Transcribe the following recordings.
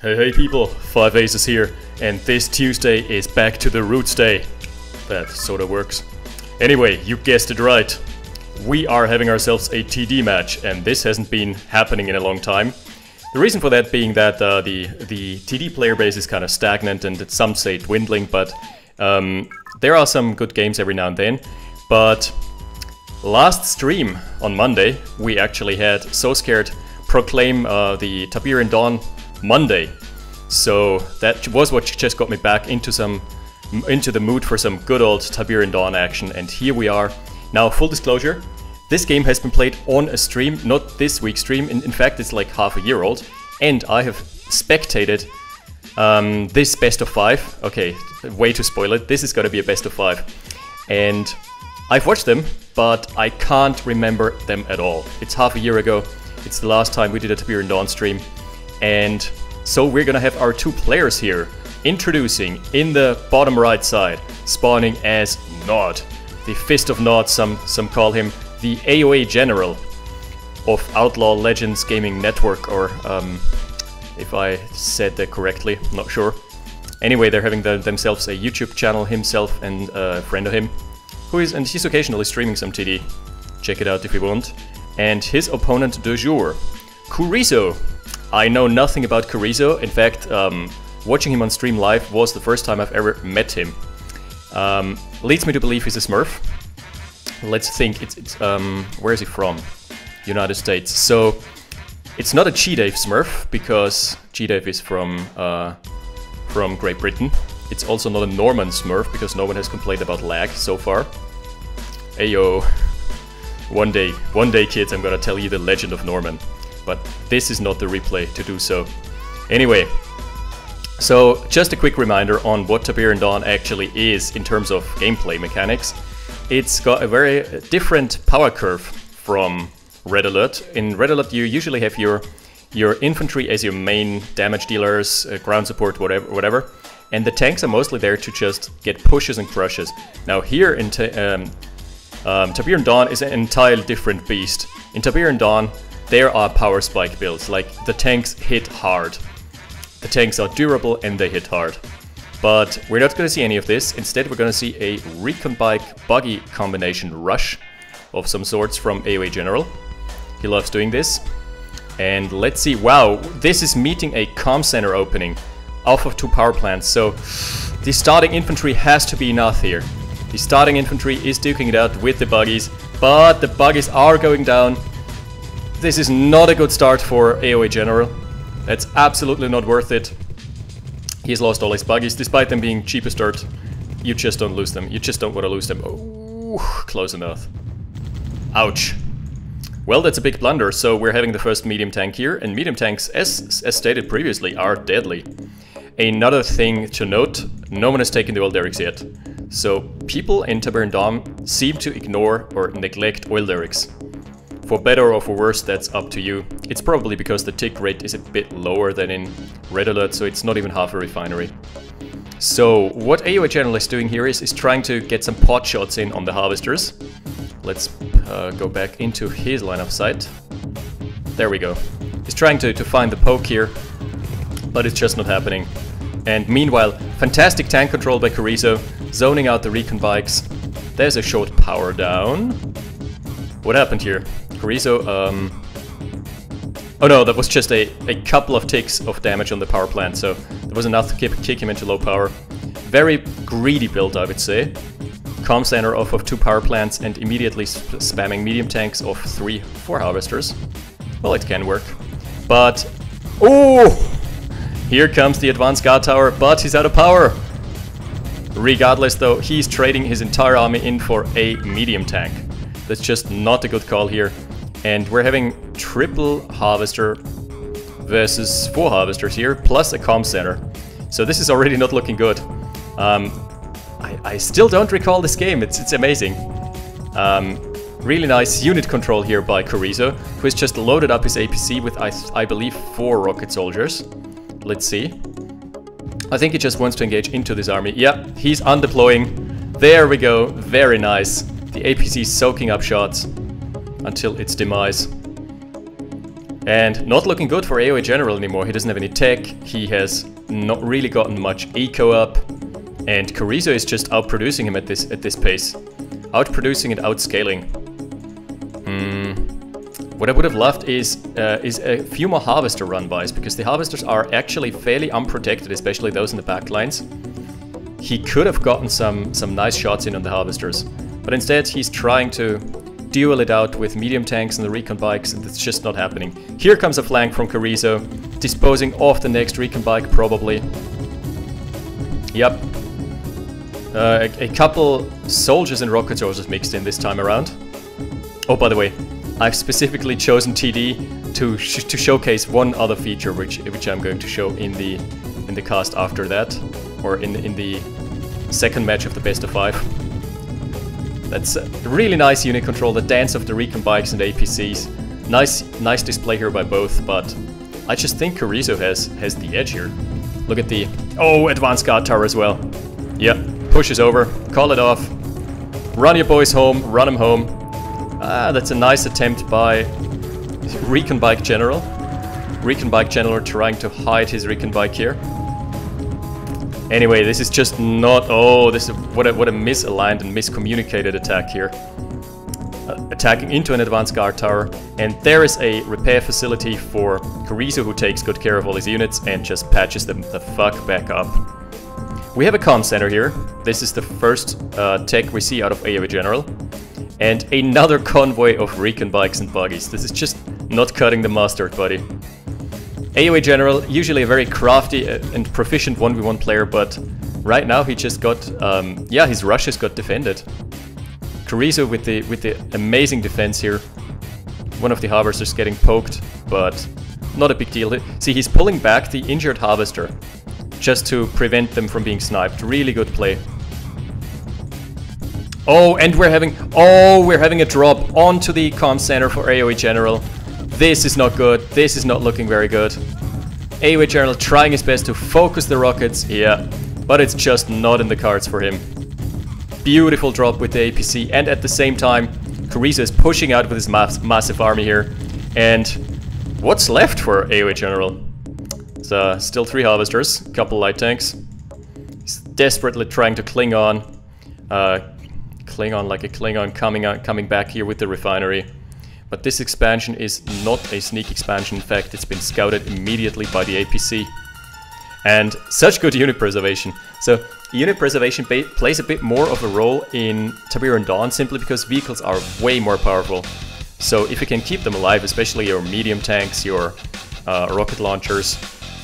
Hey people, 5 Aces here, and this Tuesday is back to the Roots Day. That sorta works. Anyway, you guessed it right. We are having ourselves a TD match, and this hasn't been happening in a long time. The reason for that being that the TD player base is kind of stagnant, and some say dwindling, but there are some good games every now and then. But last stream on Monday, we actually had So Scared proclaim the Tiberian Dawn Monday. So that was what just got me back into the mood for some good old Tiberian Dawn action, and here we are. Now, full disclosure, this game has been played on a stream, not this week's stream. In fact, it's like half a year old, and I have spectated this best of 5. Okay, way to spoil it. This is gonna be a best of 5, and I've watched them, but I can't remember them at all. It's half a year ago. It's the last time we did a Tiberian Dawn stream, and so we're gonna have our 2 players here. Introducing in the bottom right side, spawning as Nod, the Fist of Nod, some call him the AOAGeneral of Outlaw Legends Gaming Network, or if I said that correctly, I'm not sure. Anyway, they're having themselves a YouTube channel, himself and a friend of him, and he's occasionally streaming some TD. Check it out if you want. And his opponent du jour, Kurisu. I know nothing about Kurisu. In fact, watching him on stream live was the first time I've ever met him. Leads me to believe he's a Smurf. Let's think. Where is he from? United States. So it's not a G-Dave Smurf, because G-Dave is from Great Britain. It's also not a Norman Smurf, because no one has complained about lag so far. Ayo. One day, kids, I'm gonna tell you the legend of Norman. But this is not the replay to do so. Anyway, so just a quick reminder on what Tiberian Dawn actually is in terms of gameplay mechanics. It's got a very different power curve from Red Alert. In Red Alert you usually have your infantry as your main damage dealers, ground support, whatever. And the tanks are mostly there to just get pushes and crushes. Now here in Tiberian Dawn is an entirely different beast. In Tiberian Dawn, there are power spike builds, like the tanks hit hard. The tanks are durable and they hit hard. But we're not going to see any of this. Instead, we're going to see a recon bike buggy combination rush of some sorts from AOAGeneral. He loves doing this. And let's see, wow, this is meeting a comm center opening off of 2 power plants. So the starting infantry has to be enough here. The starting infantry is duking it out with the buggies, but the buggies are going down. This is not a good start for AOAGeneral. That's absolutely not worth it. He's lost all his buggies, despite them being cheap to start. You just don't lose them. You just don't want to lose them. Oh, close enough. Ouch. Well, that's a big blunder. So we're having the first medium tank here, and medium tanks, as stated previously, are deadly. Another thing to note, no one has taken the oil derricks yet. So people in Tiberian Dawn seem to ignore or neglect oil derricks. For better or for worse, that's up to you. It's probably because the tick rate is a bit lower than in Red Alert, so it's not even half a refinery. So what AOAGeneral is doing here is trying to get some pot shots in on the harvesters. Let's go back into his line of sight. There we go. He's trying to find the poke here, but it's just not happening. And meanwhile, fantastic tank control by Kurisu, zoning out the recon bikes. There's a short power down. What happened here? Kurisu, oh no, that was just a couple of ticks of damage on the power plant, so that was enough to kick him into low power. Very greedy build, I would say. Comm center off of 2 power plants and immediately spamming medium tanks of 3-4 harvesters. Well, it can work. But, oh! Here comes the advanced guard tower, but he's out of power. Regardless though, he's trading his entire army in for a medium tank. That's just not a good call here. And we're having triple harvester versus 4 harvesters here, plus a comm center. So this is already not looking good. I still don't recall this game, it's amazing. Really nice unit control here by Kurisu, who has just loaded up his APC with, I believe, 4 rocket soldiers. Let's see. I think he just wants to engage into this army. Yeah, he's undeploying. There we go, very nice. The APC is soaking up shots until its demise. And not looking good for AOAGeneral anymore. He doesn't have any tech, he has not really gotten much eco up, and Kurisu is just outproducing him at this pace. Outproducing and outscaling. What I would have loved is a few more Harvester run-bys, because the Harvesters are actually fairly unprotected, especially those in the back lines. He could have gotten some nice shots in on the Harvesters, but instead he's trying to duel it out with medium tanks and the recon bikes, and it's just not happening. Here comes a flank from Kurisu, disposing of the next recon bike probably. Yep. A couple soldiers and rocket soldiers mixed in this time around. Oh, by the way, I've specifically chosen TD to showcase one other feature, which I'm going to show in the cast after that, or in the second match of the best of 5. That's a really nice unit control, the dance of the recon bikes and APCs. Nice display here by both, but I just think Kurisu has the edge here. Look at the advanced guard tower as well. Yeah, pushes over, call it off. Run your boys home, run them home. That's a nice attempt by Recon Bike General. Recon Bike General trying to hide his recon bike here. Anyway, this is just not... Oh, this is what a misaligned and miscommunicated attack here. Attacking into an advanced guard tower, and there is a repair facility for Kurisu, who takes good care of all his units and just patches them the fuck back up. We have a comm center here. This is the first tech we see out of AOAGeneral. And another convoy of recon bikes and buggies. This is just not cutting the mustard, buddy. AOAGeneral, usually a very crafty and proficient 1v1 player, but right now he just got, yeah, his rushes got defended. Kurisu with the amazing defense here. One of the Harvesters getting poked, but not a big deal. See, he's pulling back the injured Harvester just to prevent them from being sniped. Really good play. Oh, and we're having a drop onto the comm center for AOAGeneral. This is not good. This is not looking very good. AOAGeneral trying his best to focus the rockets, yeah, but it's just not in the cards for him. Beautiful drop with the APC, and at the same time, Kurisu is pushing out with his massive army here. And what's left for AOAGeneral? It's still 3 Harvesters, a couple light tanks. He's desperately trying to cling on like a Klingon coming back here with the refinery. But this expansion is not a sneak expansion. In fact, it's been scouted immediately by the APC. And such good unit preservation. So unit preservation plays a bit more of a role in Tiberian Dawn, simply because vehicles are way more powerful. So if you can keep them alive, especially your medium tanks, your rocket launchers,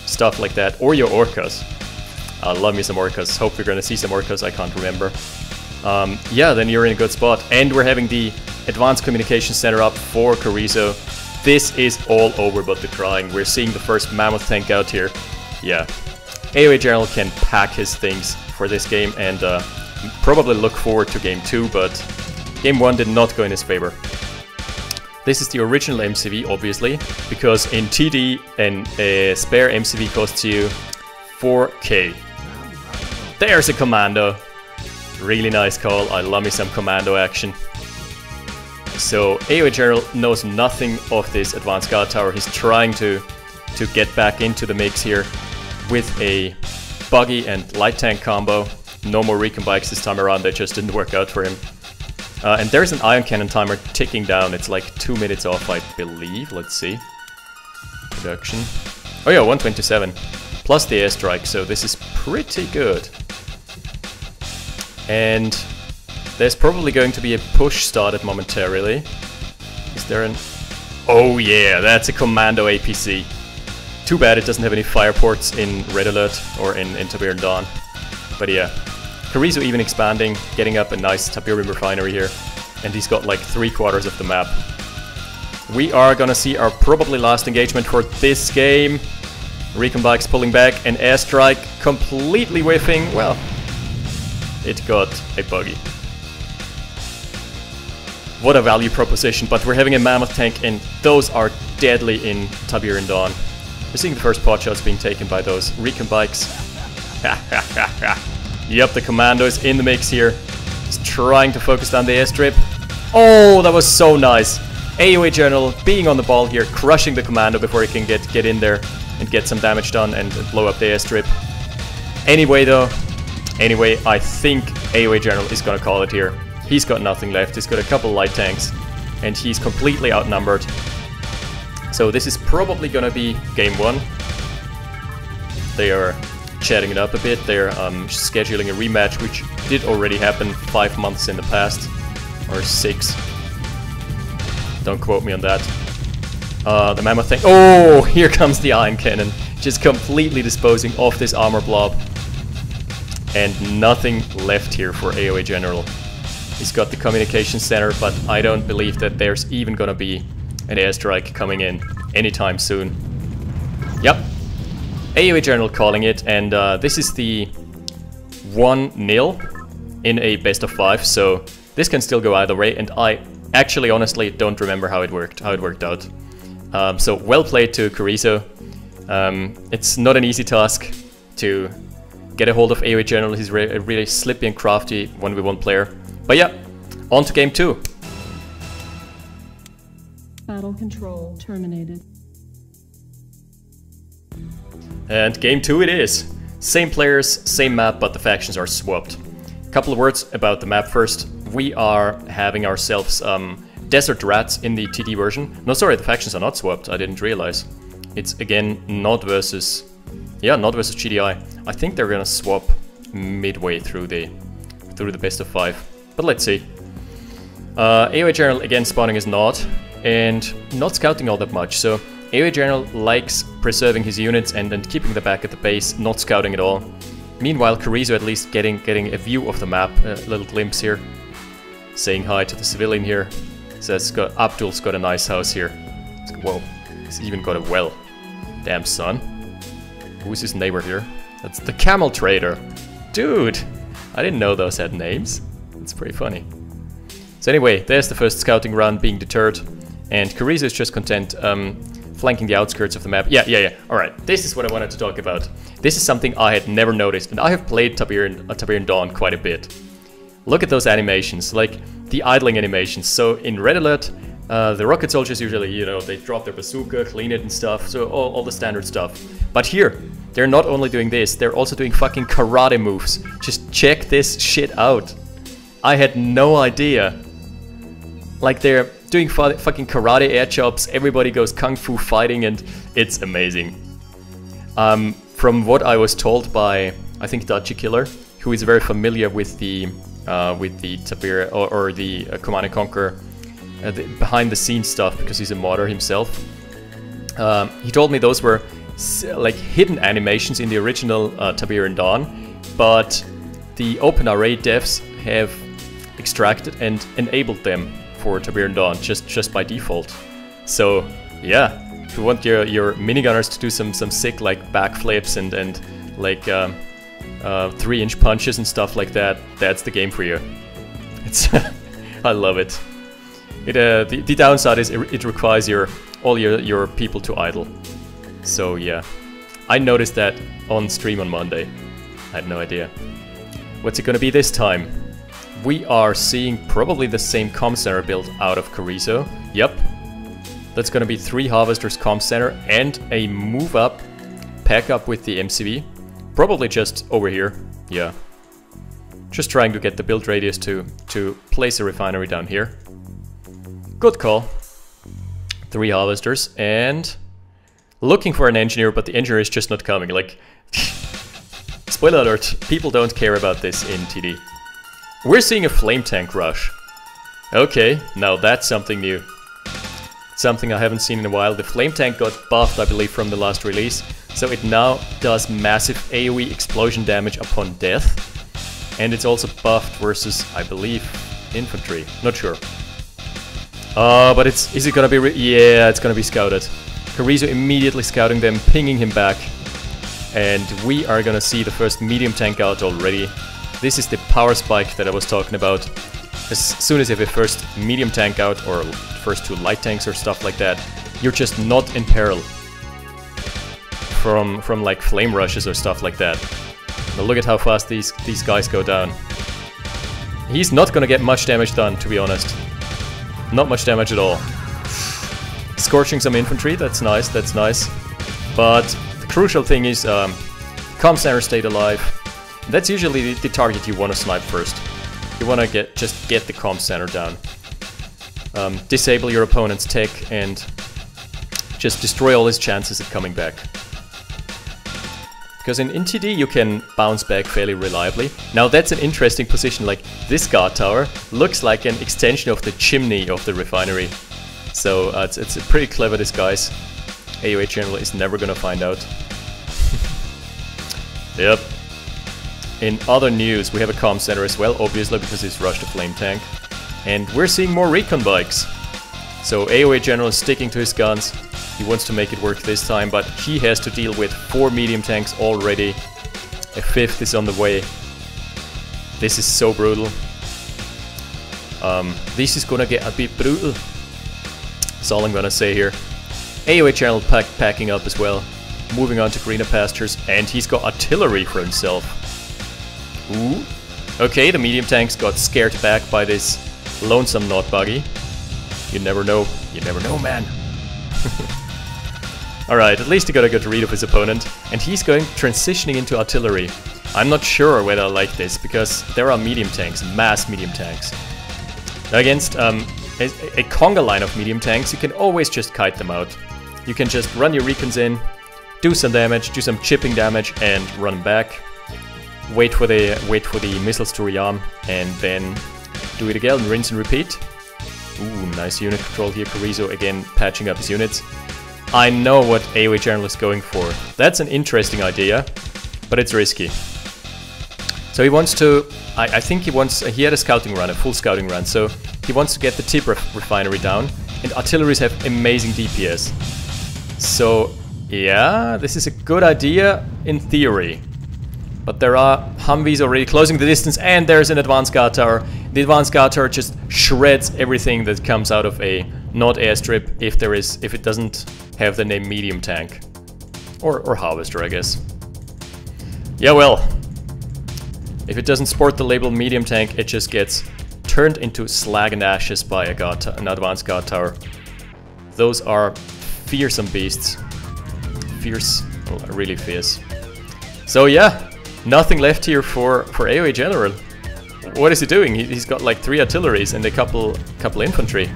stuff like that, or your orcas. I love me some orcas. Hope we're gonna see some orcas, I can't remember. Yeah, then you're in a good spot. And we're having the advanced communication center up for Kurisu. This is all over but the crying. We're seeing the first mammoth tank out here. Yeah, AOAGeneral can pack his things for this game, and probably look forward to game 2, but game 1 did not go in his favor. This is the original MCV, obviously, because in TD a spare MCV costs you 4k. There's a commando. Really nice call. I love me some commando action. So AOAGeneral knows nothing of this advanced guard tower. He's trying to get back into the mix here with a buggy and light tank combo. No more recon bikes this time around. They just didn't work out for him. And there's an ion cannon timer ticking down. It's like 2 minutes off, I believe. Let's see. Production. Oh yeah, 127. Plus the airstrike, so this is pretty good. And there's probably going to be a push started momentarily. Is there an... Oh yeah, that's a commando APC. Too bad it doesn't have any fire ports in Red Alert or in Tiberian Dawn. But yeah, Kurisu even expanding, getting up a nice Tiberian refinery here. And he's got like 3/4 of the map. We are gonna see our probably last engagement for this game. Recon bikes pulling back, and airstrike completely whiffing. Well, it got a buggy. What a value proposition, but we're having a mammoth tank, and those are deadly in Tiberian Dawn. We're seeing the first pot shots being taken by those recon bikes. Yep, the commando is in the mix here. He's trying to focus down the airstrip. Oh, that was so nice. AOAGeneral being on the ball here, crushing the commando before he can get in there and get some damage done and blow up the airstrip. Anyway, I think AOAGeneral is gonna call it here. He's got nothing left. He's got a couple light tanks, and he's completely outnumbered. So this is probably gonna be game 1. They are chatting it up a bit. They're scheduling a rematch, which did already happen 5 months in the past, or 6. Don't quote me on that. The mammoth thing. Oh, here comes the iron cannon, just completely disposing of this armor blob. And nothing left here for AOAGeneral. He's got the communication center, but I don't believe that there's even gonna be an airstrike coming in anytime soon. Yep, AOAGeneral calling it, and this is the 1-0 in a best of 5, so this can still go either way, and I actually honestly don't remember how it worked out. So well played to Kurisu. It's not an easy task to get a hold of AOAGeneral. He's a really slippy and crafty 1v1 player. But yeah, on to game 2. Battle control terminated. And game 2 it is. Same players, same map, but the factions are swapped. Couple of words about the map first. We are having ourselves Desert Rats in the TD version. No, sorry, the factions are not swapped. I didn't realize. It's again not versus GDI. I think they're gonna swap midway through the best of 5. But let's see. AOAGeneral again spawning as not, and not scouting all that much. So AOAGeneral likes preserving his units and keeping the back at the base, not scouting at all. Meanwhile, Kurisu at least getting a view of the map, a little glimpse here. Saying hi to the civilian here. Says Abdul's got a nice house here. Whoa, he's even got a well. Damn son. Who's his neighbor here? That's the camel trader. Dude, I didn't know those had names. It's pretty funny. So anyway, there's the first scouting run being deterred. And Kurisu is just content flanking the outskirts of the map. Yeah. Alright, this is what I wanted to talk about. This is something I had never noticed, and I have played Tiberian Dawn quite a bit. Look at those animations, like the idling animations. So in Red Alert, the rocket soldiers usually, you know, they drop their bazooka, clean it and stuff, so all the standard stuff. But here, they're not only doing this, they're also doing fucking karate moves. Just check this shit out. I had no idea. Like, they're doing fucking karate air chops, everybody goes kung fu fighting, and it's amazing. From what I was told by, I think, Dutchy Killer, who is very familiar with the Tiberian or the Command and Conquer behind the scenes stuff, because he's a modder himself. He told me those were like hidden animations in the original Tiberian Dawn, but the OpenRA devs have extracted and enabled them for Tiberian Dawn just by default. So yeah, if you want your minigunners to do some sick like backflips and like 3-inch punches and stuff like that, that's the game for you. It's I love it. The downside is it requires all your people to idle. So yeah, I noticed that on stream on Monday. I had no idea. What's it gonna be this time? We are seeing probably the same comm center built out of Kurisu. Yep. That's gonna be 3 Harvesters comm center and a move up, pack up with the MCV. Probably just over here. Yeah. Just trying to get the build radius to place a refinery down here. Good call. 3 Harvesters and looking for an engineer, but the engineer is just not coming. Like, spoiler alert, people don't care about this in TD. We're seeing a flame tank rush. Okay, now that's something new. Something I haven't seen in a while. The flame tank got buffed, I believe, from the last release. So it now does massive AoE explosion damage upon death. And it's also buffed versus, I believe, infantry. Not sure. But is it gonna be... yeah, it's gonna be scouted. Kurisu immediately scouting them, pinging him back. And we are gonna see the first medium tank out already. This is the power spike that I was talking about. As soon as you have a first medium tank out, or first 2 light tanks or stuff like that, you're just not in peril from like flame rushes or stuff like that. Now look at how fast these guys go down. He's not gonna get much damage done, to be honest. Not much damage at all. scorching some infantry. That's nice, that's nice. But the crucial thing is comm center stayed alive. That's usually the target you want to snipe first. You want to just get the comm center down. Disable your opponent's tech and just destroy all his chances at coming back. Because in TD you can bounce back fairly reliably. Now that's an interesting position, like this guard tower looks like an extension of the chimney of the refinery. So it's a pretty clever disguise. AOAGeneral is never gonna find out. Yep. In other news, we have a comm center as well, obviously, because it's rushed a flame tank. And we're seeing more recon bikes. So AOAGeneral is sticking to his guns. He wants to make it work this time, but he has to deal with 4 medium tanks already. A 5th is on the way. This is so brutal. This is gonna get a bit brutal. That's all I'm gonna say here. AOAGeneral packing up as well. Moving on to greener pastures, and he's got artillery for himself. Ooh. Okay, the medium tanks got scared back by this lonesome not buggy. You never know, man. Alright, at least he got a good read of his opponent, and he's transitioning into artillery. I'm not sure whether I like this, because there are medium tanks, mass medium tanks. Against a conga line of medium tanks, you can always just kite them out. You can just run your recons in, do some damage, do some chipping damage, and run back. Wait for the missiles to rearm, and then do it again, rinse and repeat. Ooh, nice unit control here. Kurisu again patching up his units. I know what AOAGeneral is going for. That's an interesting idea, but it's risky. So he wants to, I think he had a scouting run, a full scouting run, so he wants to get the Tib refinery down, and artilleries have amazing DPS. So yeah, this is a good idea in theory. But there are Humvees already closing the distance, and there's an advanced guard tower. The advanced guard tower just shreds everything that comes out of a not airstrip if it doesn't have the name medium tank. Or harvester, I guess. Yeah, well. If it doesn't sport the label medium tank, it just gets turned into slag and ashes by an advanced guard tower. Those are fearsome beasts. Fierce, well, really fierce. So yeah. Nothing left here for AOAGeneral. What is he doing? He's got like 3 artilleries and a couple infantry.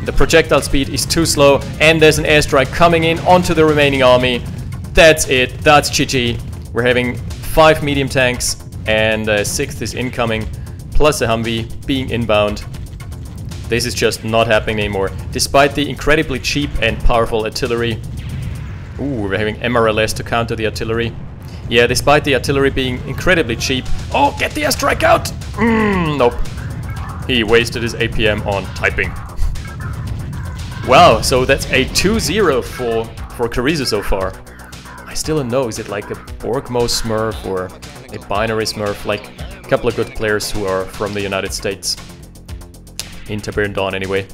The projectile speed is too slow, and there's an airstrike coming in onto the remaining army. That's it. That's GG. We're having 5 medium tanks, and a 6th is incoming, plus a Humvee being inbound. This is just not happening anymore, despite the incredibly cheap and powerful artillery. Ooh, we're having MRLS to counter the artillery. Yeah, despite the artillery being incredibly cheap. Oh, get the airstrike out! Nope. He wasted his APM on typing. Wow, so that's a 2-0 for Kurisu so far. I still don't know, is it like a Borgmo Smurf or a binary Smurf? Like a couple of good players who are from the United States. In Tiberian Dawn anyway.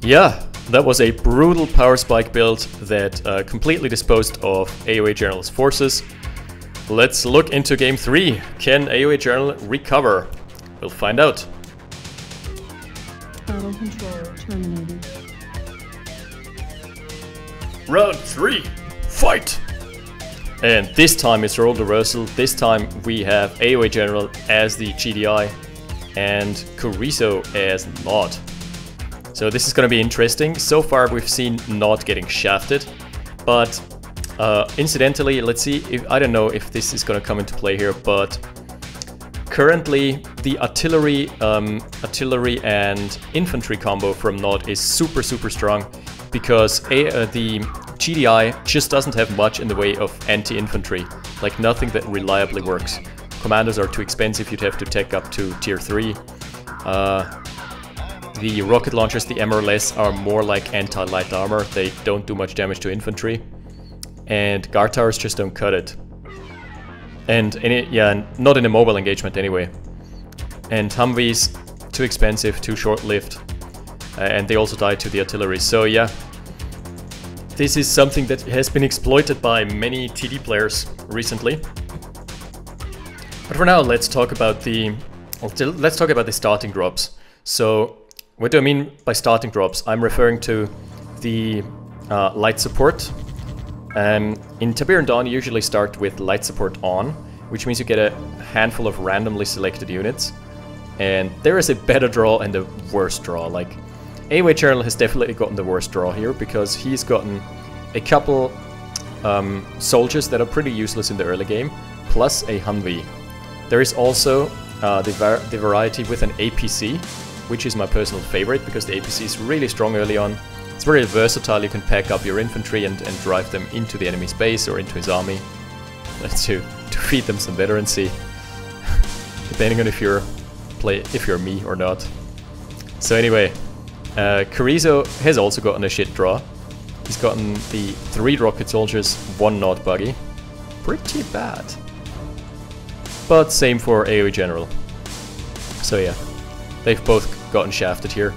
Yeah. That was a brutal power spike build that completely disposed of AOAGeneral's forces. Let's look into game 3. Can AOAGeneral recover? We'll find out. Battle control terminated. Round 3, fight! And this time it's role reversal. This time we have AOAGeneral as the GDI and Kurisu as not. So this is going to be interesting. So far we've seen not getting shafted, but incidentally, let's see if, I don't know if this is going to come into play here, but currently the artillery and infantry combo from Nod is super strong, because the GDI just doesn't have much in the way of anti-infantry, like nothing that reliably works. Commandos are too expensive, you'd have to tech up to tier 3. The rocket launchers, the MRLS, are more like anti-light armor. They don't do much damage to infantry. And guard towers just don't cut it. And yeah, not in a mobile engagement anyway. And Humvees, too expensive, too short-lived. And they also die to the artillery. So yeah, this is something that has been exploited by many TD players recently. But for now, let's talk about the starting drops. So what do I mean by starting drops? I'm referring to the light support. In Tiberian Dawn you usually start with light support on, which means you get a handful of randomly selected units. And there is a better draw and a worse draw. Like, AOAGeneral has definitely gotten the worst draw here, because he's gotten a couple soldiers that are pretty useless in the early game, plus a Humvee. There is also the variety with an APC, which is my personal favorite, because the APC is really strong early on. It's very versatile. You can pack up your infantry and drive them into the enemy's base or into his army to feed them some veterancy, depending on if you're me or not. So anyway, Kurisu has also gotten a shit draw. He's gotten the 3 rocket soldiers, 1 not buggy. Pretty bad. But same for AOAGeneral. So yeah, they've both gotten shafted here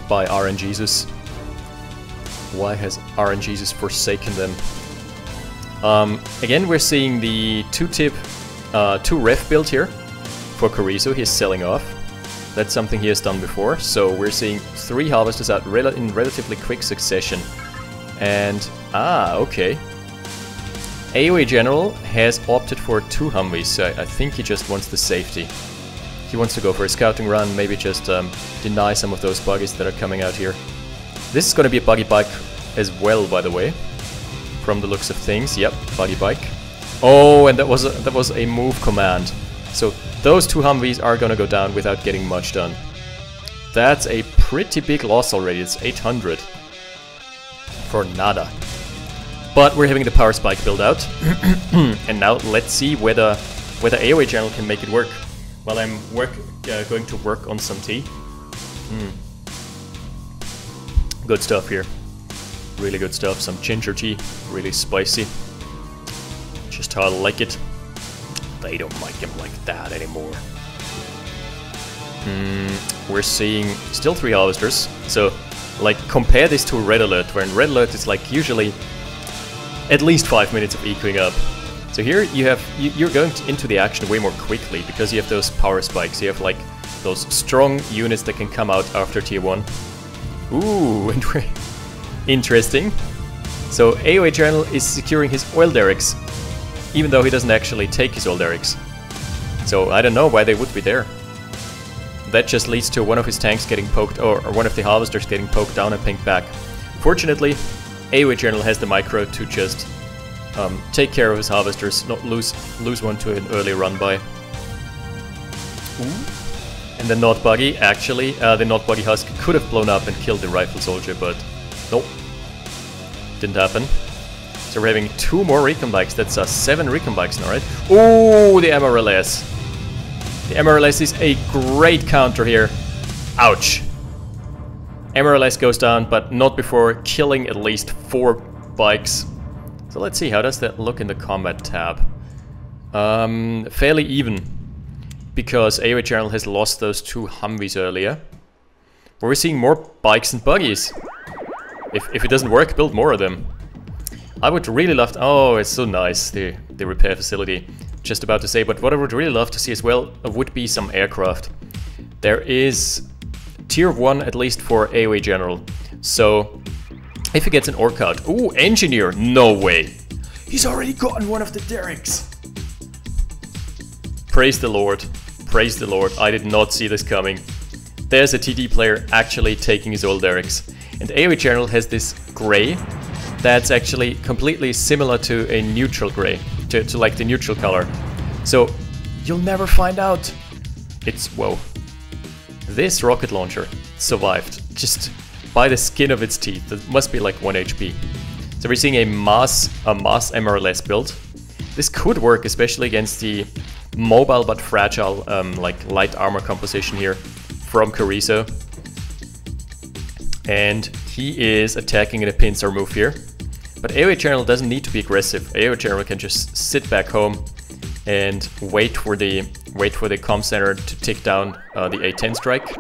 by RNGesus. Why has RNGesus forsaken them? Again, we're seeing the 2-tip, 2-ref build here for Kurisu. He's selling off. That's something he has done before. So we're seeing 3 harvesters out in relatively quick succession. And, okay. AOAGeneral has opted for 2 Humvees, so I think he just wants the safety. He wants to go for a scouting run, maybe just deny some of those buggies that are coming out here. This is going to be a buggy bike as well, by the way, from the looks of things. Yep, buggy bike. Oh, and that was a move command. So those 2 Humvees are going to go down without getting much done. That's a pretty big loss already. It's 800 for nada. But we're having the power spike build out. And now let's see whether AOAGeneral can make it work. While I'm going to work on some tea. Good stuff here. Really good stuff. Some ginger tea. Really spicy. Just how I like it. They don't like him like that anymore. We're seeing still 3 harvesters. So, like, compare this to Red Alert, where in Red Alert it's like usually at least 5 minutes of ecoing up. So here you're going into the action way more quickly, because you have those power spikes. You have like those strong units that can come out after tier 1. Ooh, interesting. So AOAGeneral is securing his oil derricks, even though he doesn't actually take his oil derricks. So I don't know why they would be there. That just leads to one of his tanks getting poked, or one of the harvesters getting poked down and pinged back. Fortunately, AOAGeneral has the micro to just take care of his harvesters, not lose one to an early run by. Ooh. And the not buggy, actually, the not buggy husk could have blown up and killed the rifle soldier, but nope, didn't happen. So we're having 2 more recon bikes. That's 7 recon bikes now, right? Ooh, the MRLS. The MRLS is a great counter here. Ouch. MRLS goes down, but not before killing at least 4 bikes. So let's see, how does that look in the combat tab? Fairly even, because AOAGeneral has lost those 2 Humvees earlier. But we're seeing more bikes and buggies. If it doesn't work, build more of them. I would really love to... Oh, it's so nice, the repair facility. Just about to say, but what I would really love to see as well would be some aircraft. There is tier 1 at least for AOAGeneral. So if he gets an orc out... Ooh, engineer! No way! He's already gotten one of the derricks! Praise the Lord. Praise the Lord. I did not see this coming. There's a TD player actually taking his oil derricks. And AOAGeneral has this grey that's actually completely similar to a neutral grey, to like the neutral color. So you'll never find out. It's, whoa. This rocket launcher survived just by the skin of its teeth. That must be like 1 HP. So we're seeing a mass MRLS build. This could work, especially against the mobile but fragile like light armor composition here from Kurisu. And he is attacking in a pincer move here. But AOAGeneral doesn't need to be aggressive. AOAGeneral can just sit back home and wait for the comm center to tick down the A10 strike.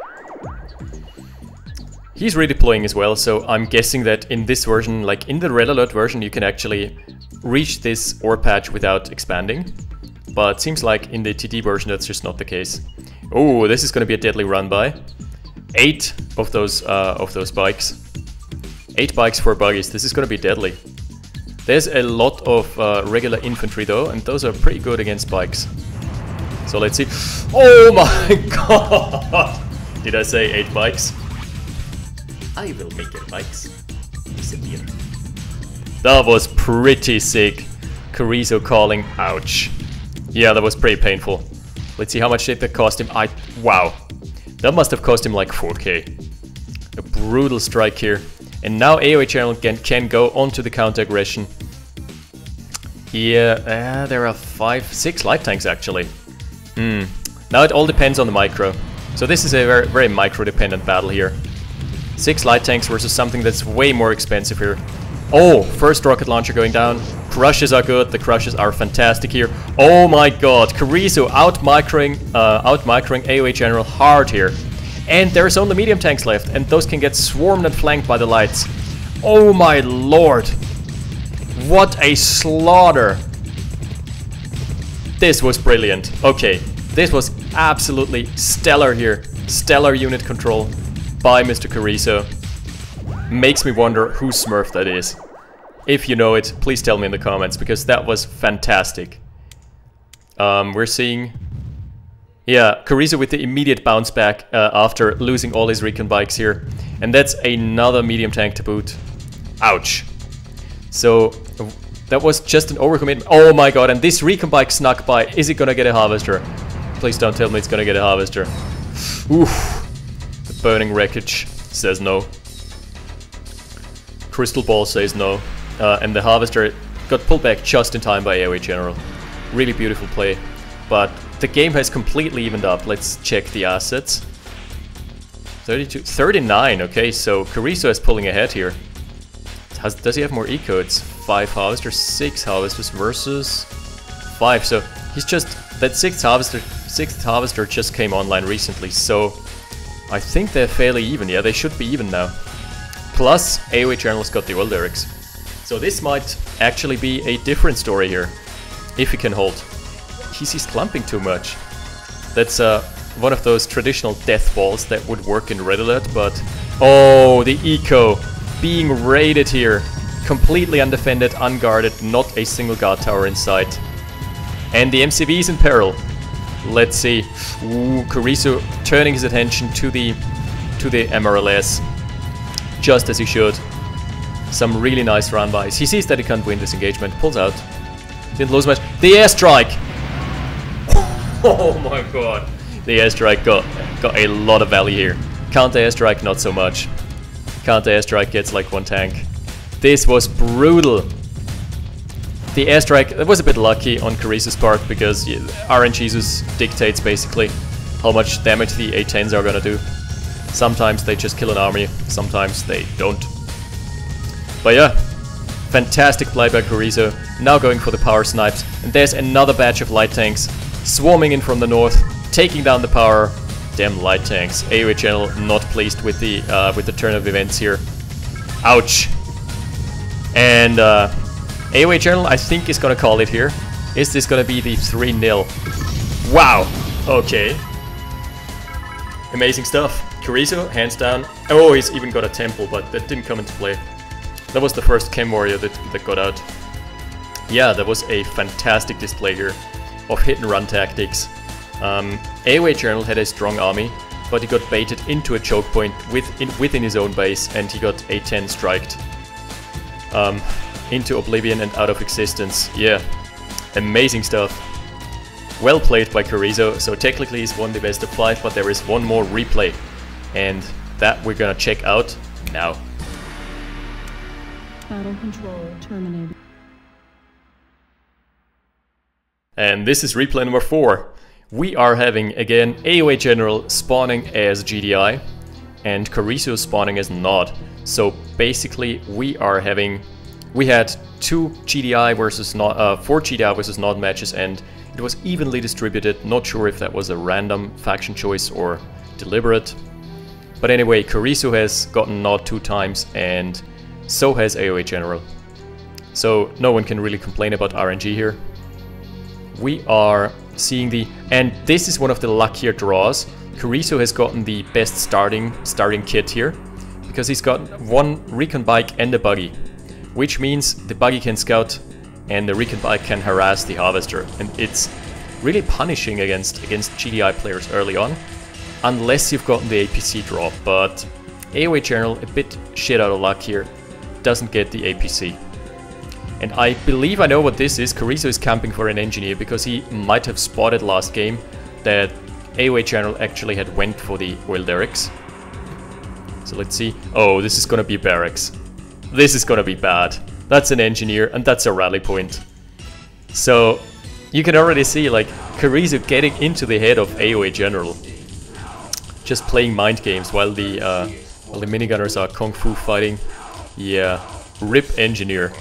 He's redeploying as well, so I'm guessing that in this version, like in the Red Alert version, you can actually reach this ore patch without expanding. But it seems like in the TD version that's just not the case. Oh, this is going to be a deadly run by. 8 of those bikes. 8 bikes, 4 buggies. This is gonna be deadly. There's a lot of regular infantry though, and those are pretty good against bikes. So let's see. Oh my god! Did I say 8 bikes? I will make it bikes. Disappear. That was pretty sick. Kurisu calling, ouch. Yeah, that was pretty painful. Let's see, how much did that cost him? Wow. That must have cost him like 4k. A brutal strike here. And now AOAGeneral can go onto the counter-aggression. Yeah, there are 6 light tanks actually. Now it all depends on the micro. So this is a very, very micro-dependent battle here. 6 light tanks versus something that's way more expensive here. Oh, first rocket launcher going down. Crushes are good. The crushes are fantastic here. Oh my god, Kurisu out-microing AOAGeneral hard here. And there's only medium tanks left, and those can get swarmed and flanked by the lights. Oh my lord. What a slaughter. This was brilliant. Okay, this was absolutely stellar here. Stellar unit control by Mr. Kurisu. Makes me wonder whose Smurf that is. If you know it, please tell me in the comments, because that was fantastic. We're seeing... Yeah, Kurisu with the immediate bounce back after losing all his recon bikes here. And that's another medium tank to boot. Ouch. So, that was just an overcommitment. Oh my god, and this recon bike snuck by. Is it gonna get a harvester? Please don't tell me it's gonna get a harvester. Oof. The burning wreckage says no. Crystal Ball says no. And the harvester got pulled back just in time by AOAGeneral. Really beautiful play. But the game has completely evened up. Let's check the assets. 32, 39, okay, so Kurisu is pulling ahead here. Does he have more eco? It's 5 harvesters, 6 harvesters versus 5. So he's just, that 6th harvester just came online recently. So I think they're fairly even. Yeah, they should be even now. Plus AOAGeneral's got the oil lyrics. So this might actually be a different story here, if he can hold. He's clumping too much. That's one of those traditional death balls that would work in Red Alert, but... Oh, the eco being raided here. Completely undefended, unguarded, not a single guard tower in sight. And the MCV is in peril. Let's see. Ooh, Kurisu turning his attention to the MRLS. Just as he should. Some really nice run-bys. He sees that he can't win this engagement, pulls out. Didn't lose much. The airstrike! Oh my god. The airstrike got a lot of value here. Counter airstrike, not so much. Counter airstrike gets like 1 tank. This was brutal. The airstrike, that was a bit lucky on Kurisu's part, because RNG dictates basically how much damage the A10s are gonna do. Sometimes they just kill an army, sometimes they don't. But yeah, fantastic play by Kurisu. Now going for the power snipes. And there's another batch of light tanks swarming in from the north, taking down the power. Damn light tanks. AOAGeneral not pleased with the turn of events here. Ouch. And AOAGeneral, I think, is gonna call it here. Is this gonna be the 3-0? Wow. Okay. Amazing stuff. Kurisu, hands down. Oh, he's even got a temple, but that didn't come into play. That was the first Chem Warrior that got out. Yeah, that was a fantastic display here of hit-and-run tactics. AOAGeneral had a strong army, but he got baited into a choke point within his own base, and he got A10 striked into oblivion and out of existence. Yeah, amazing stuff. Well played by Kurisu. So technically he's won the best of 5, but there is one more replay, and that we're gonna check out now. Battle control terminated. And this is replay number 4. We are having, again, AOAGeneral spawning as GDI and Kurisu spawning as Nod. So basically we had 2 GDI versus Nod, 4 GDI versus Nod matches, and it was evenly distributed. Not sure if that was a random faction choice or deliberate. But anyway, Kurisu has gotten Nod 2 times, and so has AOAGeneral. So no one can really complain about RNG here. We are seeing and this is one of the luckier draws. Kurisu has gotten the best starting kit here, because he's got one recon bike and a buggy, which means the buggy can scout and the recon bike can harass the harvester, and it's really punishing against GDI players early on, unless you've gotten the APC drop. But AOAGeneral, a bit shit out of luck here, doesn't get the APC. And I believe I know what this is. Kurisu is camping for an engineer because he might have spotted last game that AOAGeneral actually had went for the oil derricks. So let's see. Oh, this is gonna be barracks. This is gonna be bad. That's an engineer and that's a rally point. So you can already see like Kurisu getting into the head of AOAGeneral, just playing mind games while the minigunners are kung fu fighting. Yeah, rip engineer.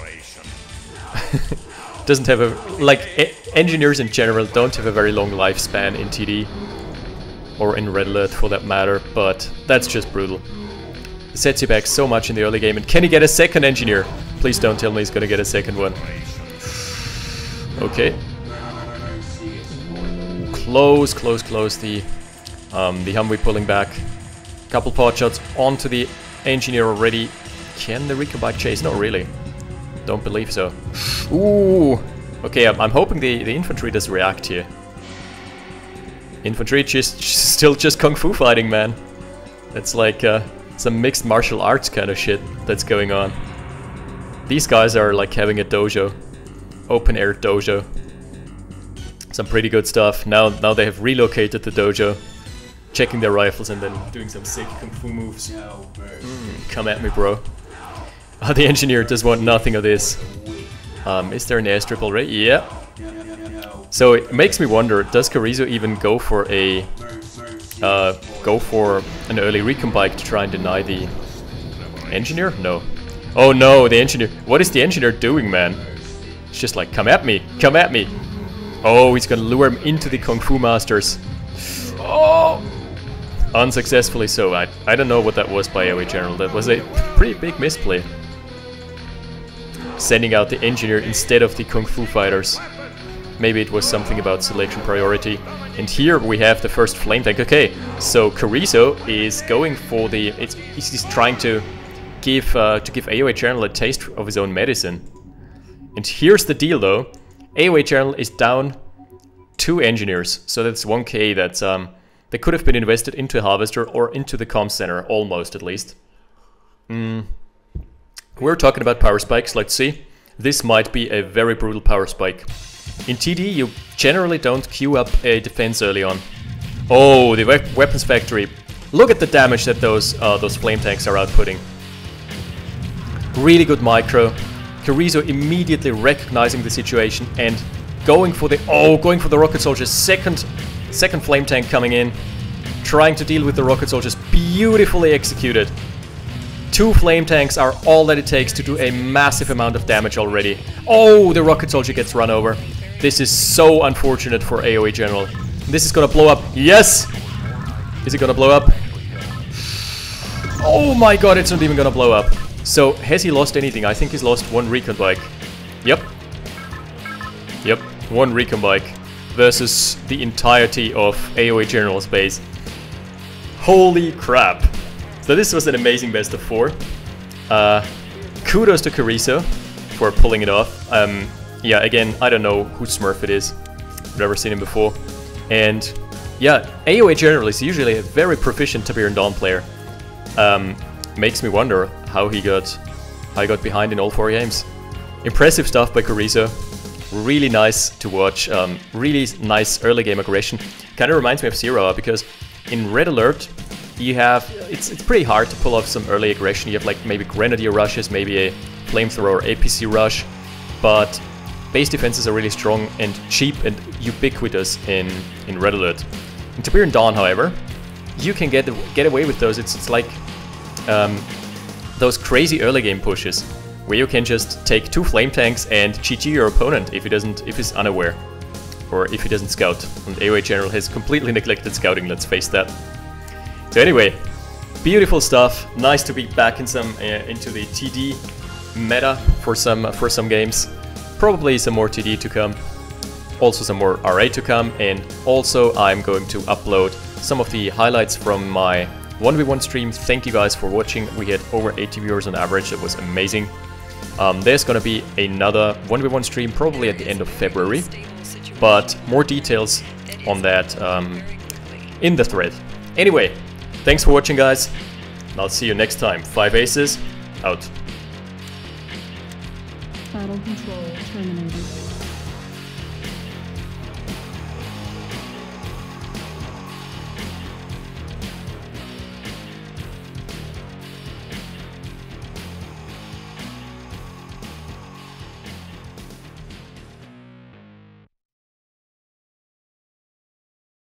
Doesn't have a engineers in general don't have a very long lifespan in TD or in Red Alert for that matter, but that's just brutal. It sets you back so much in the early game. And can he get a second engineer? Please don't tell me he's gonna get a second one. Okay. Close. The Humvee pulling back. Couple pot shots onto the engineer already. Can the recon bike chase? Not really. Don't believe so. Ooh. Okay, I'm hoping the infantry does react here. Infantry still just kung fu fighting, man. It's like some mixed martial arts kind of shit that's going on. These guys are like having a dojo. Open air dojo. Some pretty good stuff. Now they have relocated the dojo. Checking their rifles and then doing some sick kung fu moves. Come at me, bro. The engineer does want nothing of this. Is there an airstrip already? Yeah. So it makes me wonder, does Kurisu even go for an early recon bike to try and deny the engineer? No. Oh no, the engineer. What is the engineer doing, man? It's just like, come at me, come at me. Oh, he's gonna lure him into the kung fu masters. Oh! Unsuccessfully so. I don't know what that was by AOAGeneral. That was a pretty big misplay. Sending out the engineer instead of the kung fu fighters. Maybe it was something about selection priority. And here we have the first flame tank. Okay, so Kurisu is going for the... He's trying to give AOAGeneral a taste of his own medicine. And here's the deal though. AOAGeneral is down 2 engineers. So that's 1k that's... They could have been invested into a harvester or into the comm center, almost at least. We're talking about power spikes, let's see. This might be a very brutal power spike. In TD, you generally don't queue up a defense early on. Oh, the weapons factory. Look at the damage that those flame tanks are outputting. Really good micro. Kurisu immediately recognizing the situation and going for the rocket soldiers. Second flame tank coming in, trying to deal with the rocket soldiers. Beautifully executed. 2 flame tanks are all that it takes to do a massive amount of damage already. Oh, the rocket soldier gets run over. This is so unfortunate for AOAGeneral. This is gonna blow up. Yes! Is it gonna blow up? Oh my god, it's not even gonna blow up. So, has he lost anything? I think he's lost 1 recon bike. Yep. Yep, 1 recon bike versus the entirety of AOAGeneral's base. Holy crap. So this was an amazing best of 4. Kudos to Kurisu for pulling it off. Yeah, again, I don't know whose Smurf it is. I've never seen him before. And yeah, AOAGeneral is usually a very proficient Tiberian Dawn player. Makes me wonder how he got behind in all 4 games. Impressive stuff by Kurisu. Really nice to watch. Really nice early game aggression. Kind of reminds me of Zero because in Red Alert, you have it's pretty hard to pull off some early aggression. You have like maybe grenadier rushes, maybe a flamethrower APC rush, but base defenses are really strong and cheap and ubiquitous in Red Alert. In Tiberian Dawn, however, you can get away with those. It's like those crazy early game pushes where you can just take 2 flame tanks and GG your opponent if he's unaware or if he doesn't scout. And AOAGeneral has completely neglected scouting. Let's face that. So anyway, beautiful stuff. Nice to be back in into the TD meta for some games. Probably some more TD to come. Also some more RA to come. And also I'm going to upload some of the highlights from my 1v1 stream. Thank you guys for watching. We had over 80 viewers on average. It was amazing. There's gonna be another 1v1 stream probably at the end of February, but more details on that in the thread. Anyway, thanks for watching, guys, and I'll see you next time. 5 Aces, out. Battle control terminated.